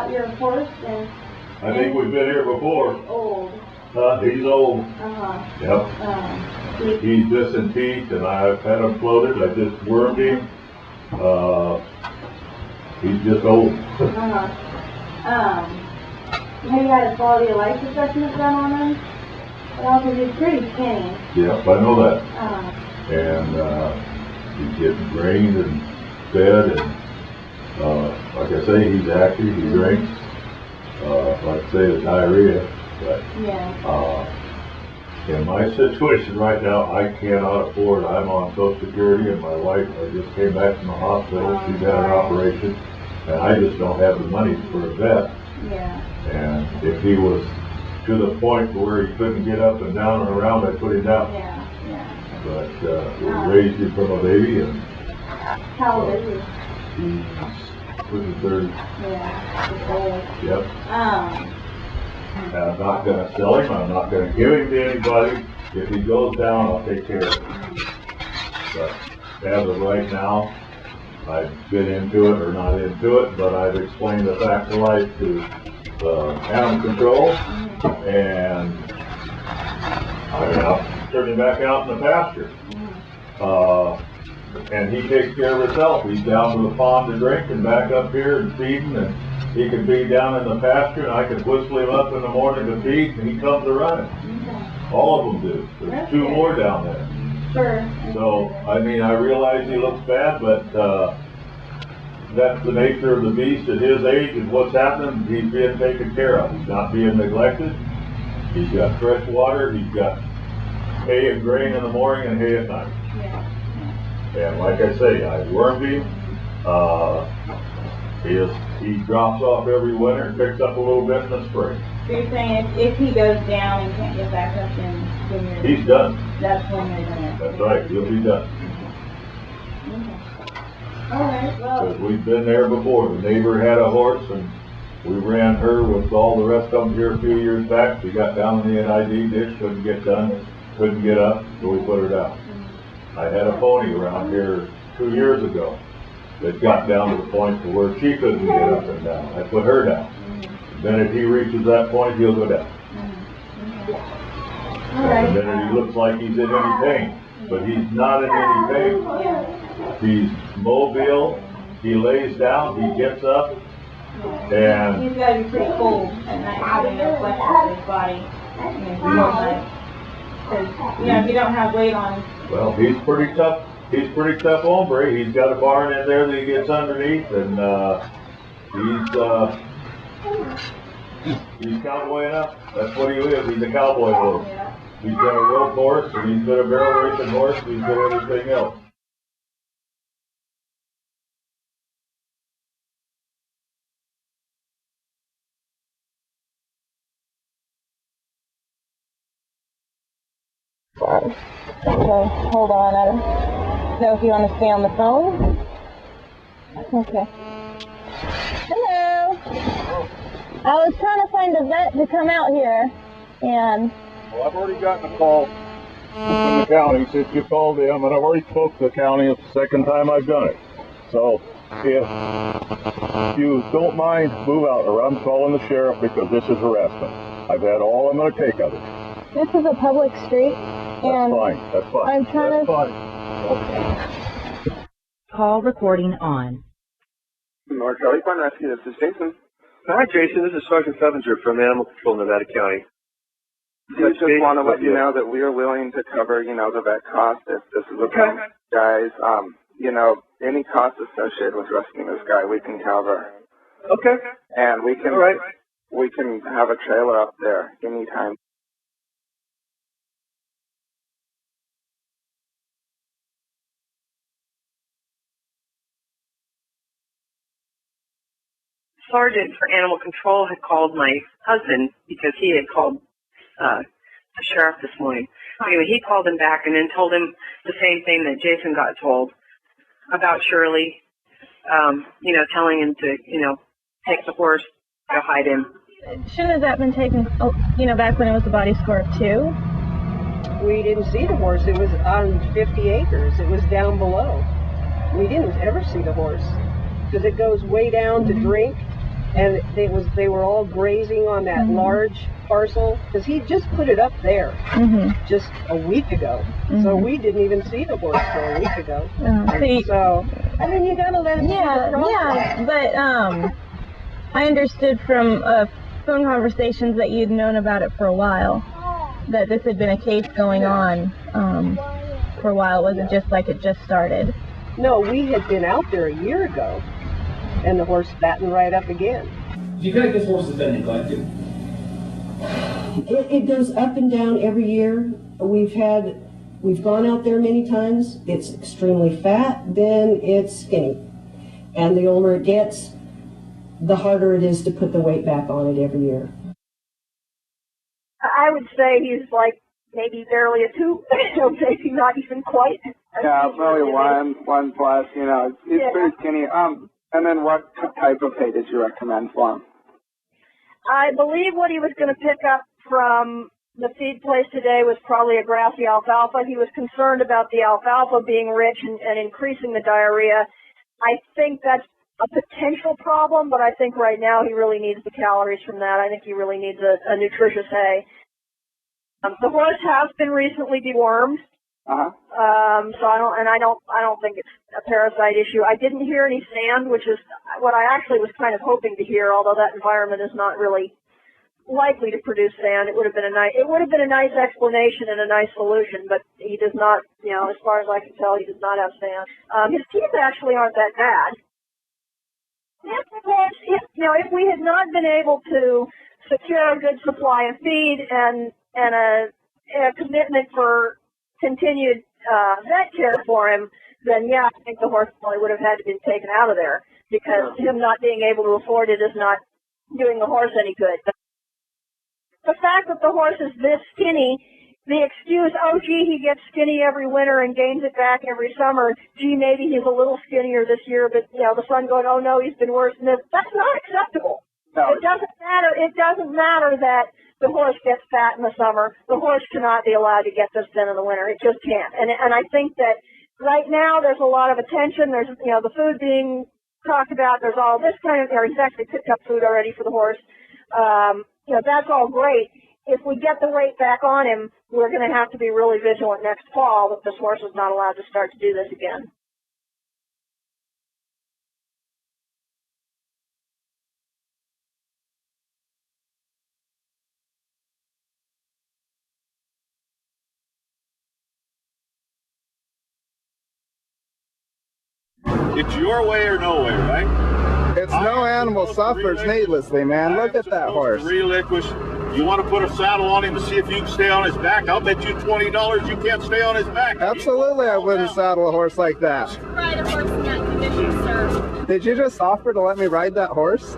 about your horse and... I think we've been here before. Old. He's old. Uh-huh. Yep. He's dysenteed, and I've had him floated. I just wormed him. He's just old. Have you had a quality of life assessment done on him? Because he's pretty skinny. Yep, I know that. And he's getting drained and fed, and like I say, he's active, he drinks. Like I say, the diarrhea. But in my situation right now, I cannot afford. I'm on Social Security, and my wife, I just came back from the hospital. She's had an operation, and I just don't have the money for a vet. And if he was to the point where he couldn't get up and down and around, I'd put him down. But we raised him from a baby, and how old is he? He's 30. He's old. Yep. And I'm not going to sell him. I'm not going to give him to anybody. If he goes down, I'll take care of him. But as of right now, I've been into it or not into it, but I've explained the fact of life to animal control, and I've turned him back out in the pasture. And he takes care of himself. He's down to the pond to drink and back up here and feeding, and he can be down in the pasture, and I can whistle him up in the morning to feed, and he comes to running. All of them do. There's two more down there. So, I mean, I realize he looks bad, but that's the nature of the beast at his age, and what's happening, he's being taken care of. He's not being neglected. He's got fresh water. He's got hay and grain in the morning and hay at night. And like I say, I wormed him. He drops off every winter and picks up a little bit in the spring. So you're saying if he goes down and can't get back up, then he's done. That's when you're gonna... That's right, he'll be done. Alright, well... Because we've been there before. The neighbor had a horse, and we ran her with all the rest of them here a few years back. She got down in the NID ditch, couldn't get done, couldn't get up, so we put her down. I had a pony around here 2 years ago that got down to the point to where she couldn't get up and down. I put her down. Then if he reaches that point, he'll go down. And then he looks like he's in any pain, but he's not in any pain. He's mobile, he lays down, he gets up, and... He's got to be pretty cold at night, having no flesh in his body. Because, if you don't have weight on... Well, he's pretty tough. He's pretty tough hombre. He's got a barn in there that he gets underneath, and he's cowboying up. That's what he is. He's a cowboy horse. He's been a rope horse, and he's been a barrel racing horse, and he's been everything else. Okay, hold on. I don't know if you want to stay on the phone. Okay. Hello. I was trying to find a vet to come out here, and... Well, I've already gotten a call from the county since you called them, and I've already spoke to the county. It's the second time I've done it. So, if you don't mind, move out, or I'm calling the sheriff because this is harassment. I've had all I'm going to take of it. This is a public street, and that's fine. I'm trying to... Call recording on. Mark Charlie, Fire Rescue, this is Jason. Hi, Jason. This is Sergeant Fevenger from Animal Control, Nevada County. We just want to let you know that we are willing to cover, the vet cost if this is okay. Guys, any cost associated with rescuing this guy, we can cover. Okay. And we can, we can have a trailer up there anytime. Sergeant for Animal Control had called my husband because he had called the sheriff this morning. Anyway, he called him back and then told him the same thing that Jason got told about Shirley, telling him to, take the horse, go hide him. Shouldn't have that been taken, back when it was the body score of 2? We didn't see the horse. It was on 50 acres. It was down below. We didn't ever see the horse because it goes way down to drink, And they were all grazing on that large parcel, because he just put it up there just a week ago. So we didn't even see the horse for a week ago. So, I mean, you gotta let it but I understood from phone conversations that you'd known about it for a while, that this had been a case going on for a while. It wasn't just like it just started. No, we had been out there a year ago, and the horse fattened right up again. Do you feel like this horse has been neglected? It goes up and down every year. We've gone out there many times. It's extremely fat, then it's skinny. And the older it gets, the harder it is to put the weight back on it every year. I would say he's like maybe barely a 2, maybe not even quite. Yeah, probably one plus, you know, it's pretty skinny. And then what type of hay did you recommend for him? I believe what he was going to pick up from the feed place today was probably a grassy alfalfa. He was concerned about the alfalfa being rich and increasing the diarrhea. I think that's a potential problem, but I think right now he really needs the calories from that. I think he really needs a nutritious hay. The horse has been recently dewormed. So I don't think it's a parasite issue. I didn't hear any sand, which is what I actually was kind of hoping to hear, although that environment is not really likely to produce sand. It would have been a nice explanation and a nice solution, but he does not, you know, as far as I can tell, he does not have sand. His teeth actually aren't that bad. If we had not been able to secure a good supply of feed and a commitment for continued vet care for him, then yeah, I think the horse probably would have had to been taken out of there, because him not being able to afford it is not doing the horse any good. The fact that the horse is this skinny, the excuse, oh gee, he gets skinny every winter and gains it back every summer, gee, maybe he's a little skinnier this year, but you know, the son going, oh no, he's been worse than this, that's not acceptable. No. It doesn't matter that the horse gets fat in the summer. The horse cannot be allowed to get this thin in the winter. It just can't. And I think that right now there's a lot of attention. There's, you know, the food being talked about. There's all this kind of, he's actually picked up food already for the horse. You know, that's all great. If we get the weight back on him, we're going to have to be really vigilant next fall that this horse is not allowed to start to do this again. It's your way or no way, right? It's no animal suffers needlessly, man. Look at that horse. Relinquish. You want to put a saddle on him to see if you can stay on his back? I'll bet you $20 you can't stay on his back. Absolutely, I wouldn't saddle a horse like that. Ride a horse in that condition, sir. Did you just offer to let me ride that horse?